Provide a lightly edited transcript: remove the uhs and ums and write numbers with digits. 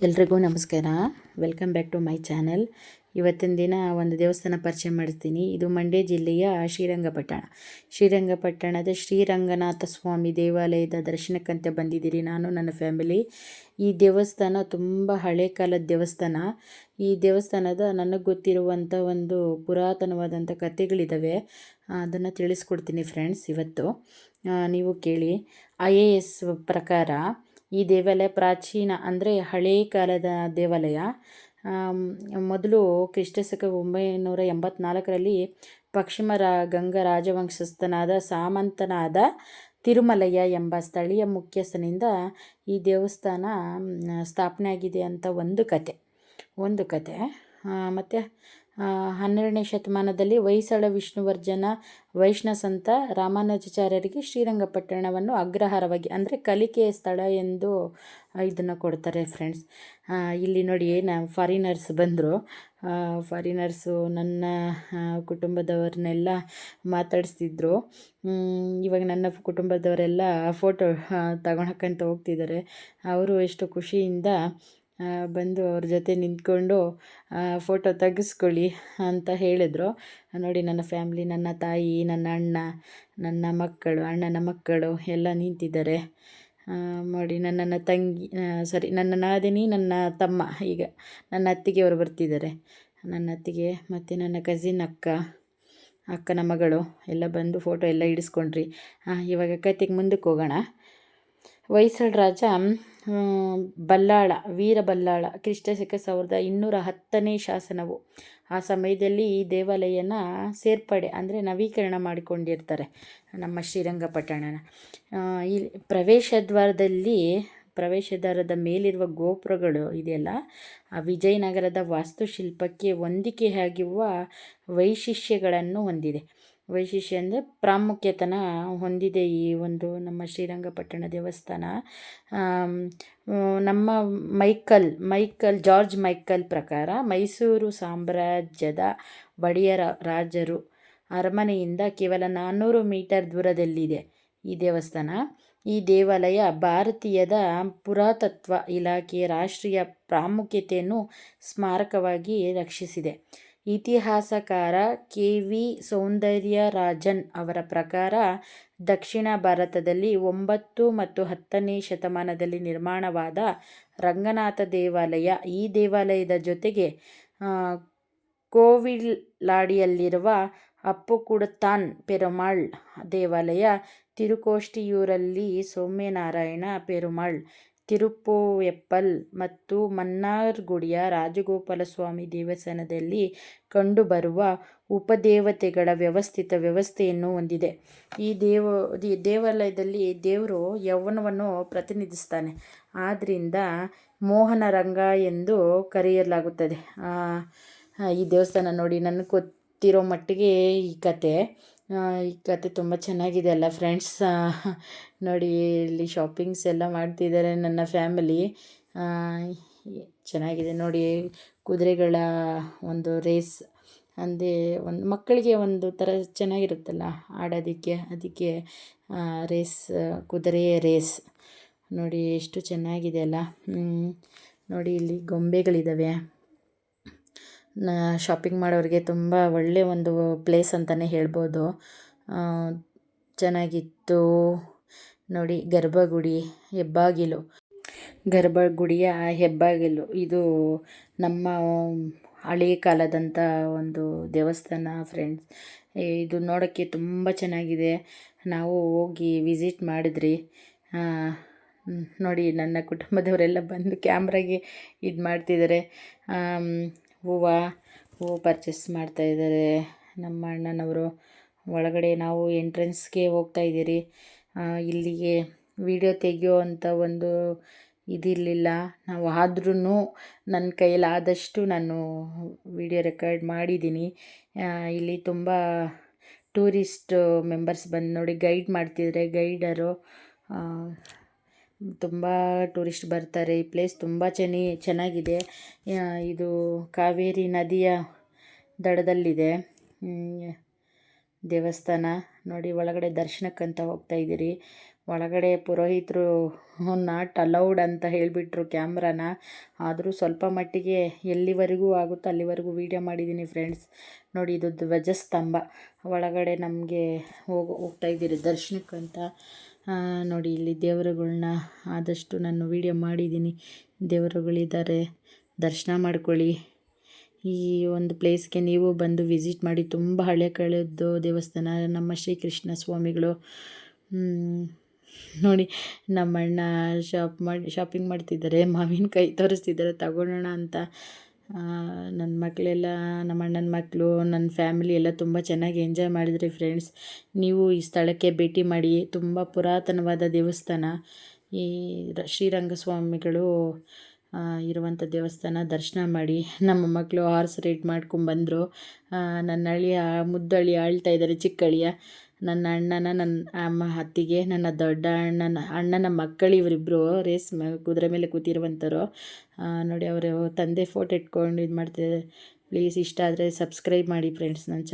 ಎಲ್ರಿಗೂ ನಮಸ್ಕಾರ. Welcome back to my channel. ಇವತ್ತಿನ ದಿನ ಒಂದು ದೇವಸ್ಥಾನ ಪರಿಚಯ ಮಾಡ್ತೀನಿ. ಇದು ಮಂಡ್ಯ ಜಿಲ್ಲೆಯ ಶ್ರೀರಂಗಪಟ್ಟಣದ ಶ್ರೀರಂಗನಾಥ ಸ್ವಾಮಿ ದೇವಾಲಯದ ದರ್ಶನಕ್ಕಂತೆ ಬಂದಿದ್ದೀರಿ ನಾನು ನನ್ನ ಫ್ಯಾಮಿಲಿ. ಈ ದೇವಸ್ಥಾನ ತುಂಬ ಹಳೆ ಕಾಲದ ದೇವಸ್ಥಾನ. ಈ ದೇವಸ್ಥಾನದ ನನಗೆ ಗೊತ್ತಿರುವಂಥ ಒಂದು ಪುರಾತನವಾದಂಥ ಕಥೆಗಳಿದ್ದಾವೆ, ಅದನ್ನು ತಿಳಿಸ್ಕೊಡ್ತೀನಿ ಫ್ರೆಂಡ್ಸ್ ಇವತ್ತು. ನೀವು ಕೇಳಿ. IAS ಪ್ರಕಾರ ಈ ದೇವಾಲಯ ಪ್ರಾಚೀನ ಅಂದರೆ ಹಳೇ ಕಾಲದ ದೇವಾಲಯ. ಮೊದಲು ಕ್ರಿಸ್ತಶಕ 984ರಲ್ಲಿ ಪಶ್ಚಿಮ ಗಂಗಾ ರಾಜವಂಶಸ್ಥನಾದ ಸಾಮಂತನಾದ ತಿರುಮಲಯ್ಯ ಎಂಬ ಸ್ಥಳೀಯ ಮುಖ್ಯಸ್ಥನಿಂದ ಈ ದೇವಸ್ಥಾನ ಸ್ಥಾಪನೆ ಆಗಿದೆ ಅಂತ ಒಂದು ಕತೆ. ಮತ್ತು 12ನೇ ಶತಮಾನದಲ್ಲಿ ಹೊಯ್ಸಳ ವಿಷ್ಣುವರ್ಧನ ವೈಷ್ಣವ ಸಂತ ರಾಮಾನುಜಾಚಾರ್ಯರಿಗೆ ಶ್ರೀರಂಗಪಟ್ಟಣವನ್ನು ಅಗ್ರಹಾರವಾಗಿ ಅಂದರೆ ಕಲಿಕೆಯ ಸ್ಥಳ ಎಂದು ಇದನ್ನು ಕೊಡ್ತಾರೆ ಫ್ರೆಂಡ್ಸ್. ಇಲ್ಲಿ ನೋಡಿ, ಫಾರಿನರ್ಸ್ ಬಂದರು. ಫಾರಿನರ್ಸು ನನ್ನ ಕುಟುಂಬದವ್ರನ್ನೆಲ್ಲ ಮಾತಾಡಿಸ್ತಿದ್ರು. ಇವಾಗ ನನ್ನ ಕುಟುಂಬದವರೆಲ್ಲ ಫೋಟೋ ತಗೊಳಕ್ಕಂತ ಹೋಗ್ತಿದ್ದಾರೆ. ಅವರು ಎಷ್ಟು ಖುಷಿಯಿಂದ ಬಂದು ಅವ್ರ ಜೊತೆ ನಿಂತ್ಕೊಂಡು ಫೋಟೋ ತೆಗೆಸ್ಕೊಳ್ಳಿ ಅಂತ ಹೇಳಿದ್ರು. ನೋಡಿ, ನನ್ನ ಫ್ಯಾಮ್ಲಿ, ನನ್ನ ತಾಯಿ, ನನ್ನ ಅಣ್ಣ, ನನ್ನ ಮಕ್ಕಳು, ಅಣ್ಣನ ಮಕ್ಕಳು ಎಲ್ಲ ನಿಂತಿದ್ದಾರೆ. ನೋಡಿ, ನನ್ನ ತಂಗಿ, ನನ್ನ ನಾದಿನಿ, ನನ್ನ ತಮ್ಮ, ಈಗ ನನ್ನ ಅತ್ತಿಗೆಯವರು ಬರ್ತಿದ್ದಾರೆ. ನನ್ನ ಅತ್ತಿಗೆ ಮತ್ತು ನನ್ನ ಕಸಿನ್ ಅಕ್ಕನ ಮಗಳು ಎಲ್ಲ ಬಂದು ಫೋಟೋ ಎಲ್ಲ ಹಿಡಿಸ್ಕೊಂಡ್ರಿ. ಇವಾಗ ಕತೆಗೆ ಮುಂದಕ್ಕೆ ಹೋಗೋಣ. ಹೊಯ್ಸಳ ರಾಜ ವೀರ ಬಲ್ಲಾಳ ಕ್ರಿಸ್ತಶಕ 1210ನೇ ಶಾಸನವು. ಆ ಸಮಯದಲ್ಲಿ ಈ ದೇವಾಲಯನ ಸೇರ್ಪಡೆ ಅಂದರೆ ನವೀಕರಣ ಮಾಡಿಕೊಂಡಿರ್ತಾರೆ ನಮ್ಮ ಶ್ರೀರಂಗಪಟ್ಟಣನ. ಈ ಪ್ರವೇಶದ್ವಾರದ ಮೇಲಿರುವ ಗೋಪುರಗಳು ಇದೆಯಲ್ಲ, ಆ ವಿಜಯನಗರದ ವಾಸ್ತುಶಿಲ್ಪಕ್ಕೆ ಹೊಂದಿಕೆಯಾಗಿರುವ ವೈಶಿಷ್ಟ್ಯಗಳನ್ನು ಹೊಂದಿದೆ. ವೈಶಿಷ್ಟ್ಯ ಅಂದರೆ ಪ್ರಾಮುಖ್ಯತನ ಹೊಂದಿದೆ ಈ ಒಂದು ನಮ್ಮ ಶ್ರೀರಂಗಪಟ್ಟಣ ದೇವಸ್ಥಾನ. ನಮ್ಮ ಜಾರ್ಜ್ ಮೈಕಲ್ ಪ್ರಕಾರ ಮೈಸೂರು ಸಾಮ್ರಾಜ್ಯದ ಒಡೆಯರ ರಾಜರು ಅರಮನೆಯಿಂದ ಕೇವಲ 400 ಮೀಟರ್ ದೂರದಲ್ಲಿದೆ ಈ ದೇವಸ್ಥಾನ. ಈ ದೇವಾಲಯ ಭಾರತೀಯದ ಪುರಾತತ್ವ ಇಲಾಖೆಯ ರಾಷ್ಟ್ರೀಯ ಪ್ರಾಮುಖ್ಯತೆಯನ್ನು ಸ್ಮಾರಕವಾಗಿ ರಕ್ಷಿಸಿದೆ. ಇತಿಹಾಸಕಾರ KV ಸೌಂದರ್ಯರಾಜನ್ ಅವರ ಪ್ರಕಾರ ದಕ್ಷಿಣ ಭಾರತದಲ್ಲಿ 9 ಮತ್ತು 10ನೇ ಶತಮಾನದಲ್ಲಿ ನಿರ್ಮಾಣವಾದ ರಂಗನಾಥ ದೇವಾಲಯ, ಈ ದೇವಾಲಯದ ಜೊತೆಗೆ ಕೋವಿಲಾಡಿಯಲ್ಲಿರುವ ಅಪ್ಪುಕುಡತಾನ್ ಪೆರುಮಾಳ್ ದೇವಾಲಯ, ತಿರುಕೋಷ್ಟಿಯೂರಲ್ಲಿ ಸೌಮ್ಯನಾರಾಯಣ ಪೆರುಮಾಳ್, ತಿರುಪ್ಪುವೆಪ್ಪಲ್ ಮತ್ತು ಮನ್ನಾರ್ಗುಡಿಯ ರಾಜಗೋಪಾಲ ಸ್ವಾಮಿ ದೇವಸ್ಥಾನದಲ್ಲಿ ಕಂಡುಬರುವ ಉಪದೇವತೆಗಳ ವ್ಯವಸ್ಥೆಯನ್ನು ಹೊಂದಿದೆ. ಈ ದೇವಾಲಯದಲ್ಲಿ ದೇವರು ಯೌವನವನ್ನು ಪ್ರತಿನಿಧಿಸ್ತಾನೆ, ಆದ್ದರಿಂದ ಮೋಹನ ರಂಗ ಎಂದು ಕರೆಯಲಾಗುತ್ತದೆ. ಈ ದೇವಸ್ಥಾನ ನೋಡಿ, ನನಗೆ ಗೊತ್ತಿರೋ ಮಟ್ಟಿಗೆ ಈ ಕತೆ ತುಂಬ ಚೆನ್ನಾಗಿದೆ ಅಲ್ಲ ಫ್ರೆಂಡ್ಸ್. ನೋಡಿ, ಇಲ್ಲಿ ಶಾಪಿಂಗ್ಸ್ ಎಲ್ಲ ಮಾಡ್ತಿದ್ದಾರೆ ನನ್ನ ಫ್ಯಾಮಿಲಿ. ಚೆನ್ನಾಗಿದೆ ನೋಡಿ. ಕುದುರೆಗಳ ಒಂದು ರೇಸ್ ಅಂದರೆ ಒಂದು ಮಕ್ಕಳಿಗೆ ಒಂದು ಥರ ಚೆನ್ನಾಗಿರುತ್ತಲ್ಲ ಆಡೋದಕ್ಕೆ, ಅದಕ್ಕೆ ಕುದುರೆ ರೇಸ್ ನೋಡಿ ಎಷ್ಟು ಚೆನ್ನಾಗಿದೆ ಅಲ್ಲ. ನೋಡಿ, ಇಲ್ಲಿ ಗೊಂಬೆಗಳಿದ್ದಾವೆ. ಶಾಪಿಂಗ್ ಮಾಡೋರಿಗೆ ತುಂಬ ಒಳ್ಳೆಯ ಒಂದು ಪ್ಲೇಸ್ ಅಂತಲೇ ಹೇಳ್ಬೋದು. ಚೆನ್ನಾಗಿತ್ತು ನೋಡಿ. ಗರ್ಭಗುಡಿಯ ಹೆಬ್ಬಾಗಿಲು ಇದು ನಮ್ಮ ಹಳೆಯ ಕಾಲದಂಥ ಒಂದು ದೇವಸ್ಥಾನ ಫ್ರೆಂಡ್ಸ್. ಇದು ನೋಡೋಕ್ಕೆ ತುಂಬ ಚೆನ್ನಾಗಿದೆ. ನಾವು ಹೋಗಿ ವಿಸಿಟ್ ಮಾಡಿದ್ರಿ. ನೋಡಿ, ನನ್ನ ಕುಟುಂಬದವರೆಲ್ಲ ಬಂದು ಕ್ಯಾಮ್ರಾಗೆ ಇದು ಮಾಡ್ತಿದ್ದಾರೆ. ಹೂವು ಪರ್ಚೇಸ್ ಮಾಡ್ತಾಯಿದ್ದಾರೆ ನಮ್ಮ ಅಣ್ಣನವರು. ಒಳಗಡೆ ನಾವು ಎಂಟ್ರೆನ್ಸ್ಗೆ ಹೋಗ್ತಾಯಿದ್ದೀರಿ. ಇಲ್ಲಿಗೆ ವಿಡಿಯೋ ತೆಗೆಯೋ ಅಂಥ ಒಂದು ಇದಿರಲಿಲ್ಲ. ಆದ್ರೂ ನನ್ನ ಕೈಯಲ್ಲಾದಷ್ಟು ನಾನು ವಿಡಿಯೋ ರೆಕಾರ್ಡ್ ಮಾಡಿದ್ದೀನಿ. ಇಲ್ಲಿ ತುಂಬ ಟೂರಿಸ್ಟ್ ಮೆಂಬರ್ಸ್ ಬಂದು ನೋಡಿ ಗೈಡ್ ಮಾಡ್ತಿದ್ದಾರೆ. ಗೈಡರು ತುಂಬ ಟೂರಿಸ್ಟ್ ಬರ್ತಾರೆ. ಈ ಪ್ಲೇಸ್ ತುಂಬ ಚೆನ್ನಾಗಿದೆ. ಇದು ಕಾವೇರಿ ನದಿಯ ದಡದಲ್ಲಿದೆ ದೇವಸ್ಥಾನ. ನೋಡಿ, ಒಳಗಡೆ ದರ್ಶನಕ್ಕಂತ ಹೋಗ್ತಾಯಿದ್ದೀರಿ. ಒಳಗಡೆ ಪುರೋಹಿತರು ನಾಟ್ ಅಲೌಡ್ ಅಂತ ಹೇಳಿಬಿಟ್ರು ಕ್ಯಾಮ್ರಾನ. ಆದರೂ ಸ್ವಲ್ಪ ಮಟ್ಟಿಗೆ ಎಲ್ಲಿವರೆಗೂ ಆಗುತ್ತೋ ಅಲ್ಲಿವರೆಗೂ ವೀಡಿಯೋ ಮಾಡಿದ್ದೀನಿ ಫ್ರೆಂಡ್ಸ್. ನೋಡಿ, ಇದು ಧ್ವಜಸ್ತಂಭ. ಒಳಗಡೆ ನಮಗೆ ಹೋಗ್ತಾ ಇದ್ದೀರಿ ದರ್ಶನಕ್ಕಂತ. ನೋಡಿ, ಇಲ್ಲಿ ದೇವರುಗಳ್ನ ಆದಷ್ಟು ನಾನು ವೀಡಿಯೋ ಮಾಡಿದ್ದೀನಿ. ದೇವರುಗಳಿದ್ದಾರೆ, ದರ್ಶನ ಮಾಡ್ಕೊಳ್ಳಿ. ಈ ಒಂದು ಪ್ಲೇಸ್ಗೆ ನೀವು ಬಂದು ವಿಸಿಟ್ ಮಾಡಿ. ತುಂಬ ಹಳೆ ಕಾಲದ್ದು ದೇವಸ್ಥಾನ. ನಮ್ಮ ಶ್ರೀಕೃಷ್ಣ ಸ್ವಾಮಿಗಳು. ನೋಡಿ, ನಮ್ಮ ಅಣ್ಣ ಶಾಪಿಂಗ್ ಮಾಡ್ತಿದ್ದಾರೆ. ಮಾವಿನಕಾಯಿ ತೋರಿಸ್ತಿದ್ದಾರೆ ತಗೊಳ್ಳೋಣ ಅಂತ. ನನ್ನ ಮಕ್ಕಳೆಲ್ಲ, ನಮ್ಮ ಅಣ್ಣನ ಮಕ್ಕಳು, ನನ್ನ ಫ್ಯಾಮಿಲಿ ಎಲ್ಲ ತುಂಬ ಚೆನ್ನಾಗಿ ಎಂಜಾಯ್ ಮಾಡಿದ್ರಿ ಫ್ರೆಂಡ್ಸ್. ನೀವು ಈ ಸ್ಥಳಕ್ಕೆ ಭೇಟಿ ಮಾಡಿ. ತುಂಬ ಪುರಾತನವಾದ ದೇವಸ್ಥಾನ. ಈ ಶ್ರೀರಂಗಸ್ವಾಮಿಗಳು ಇರುವಂಥ ದೇವಸ್ಥಾನ ದರ್ಶನ ಮಾಡಿ. ನಮ್ಮ ಮಕ್ಕಳು ಹಾರ್ಸ್ ರೈಡ್ ಮಾಡ್ಕೊಂಬಂದರು. ನನ್ನ ಅಳಿಯ ಮುದ್ದಳಿಯ ಆಳ್ತಾ ಇದ್ದಾರೆ, ಚಿಕ್ಕ ಅಳಿಯ. ನನ್ನ ಅಣ್ಣನ, ನನ್ನ ಅತ್ತಿಗೆ, ನನ್ನ ದೊಡ್ಡ ಅಣ್ಣನ ಮಕ್ಕಳು ಇವರಿಬ್ಬರು ರೇಸ್ ಕುದುರೆ ಮೇಲೆ ಕೂತಿರುವಂಥವ್ರು. ನೋಡಿ, ಅವರು ತಂದೆ ಫೋಟೋ ಇಟ್ಕೊಂಡು ಇದು ಮಾಡ್ತಿದ್ದಾರೆ. ಪ್ಲೀಸ್ ಇಷ್ಟ ಆದರೆ ಸಬ್ಸ್ಕ್ರೈಬ್ ಮಾಡಿ ಫ್ರೆಂಡ್ಸ್ ನನ್ನ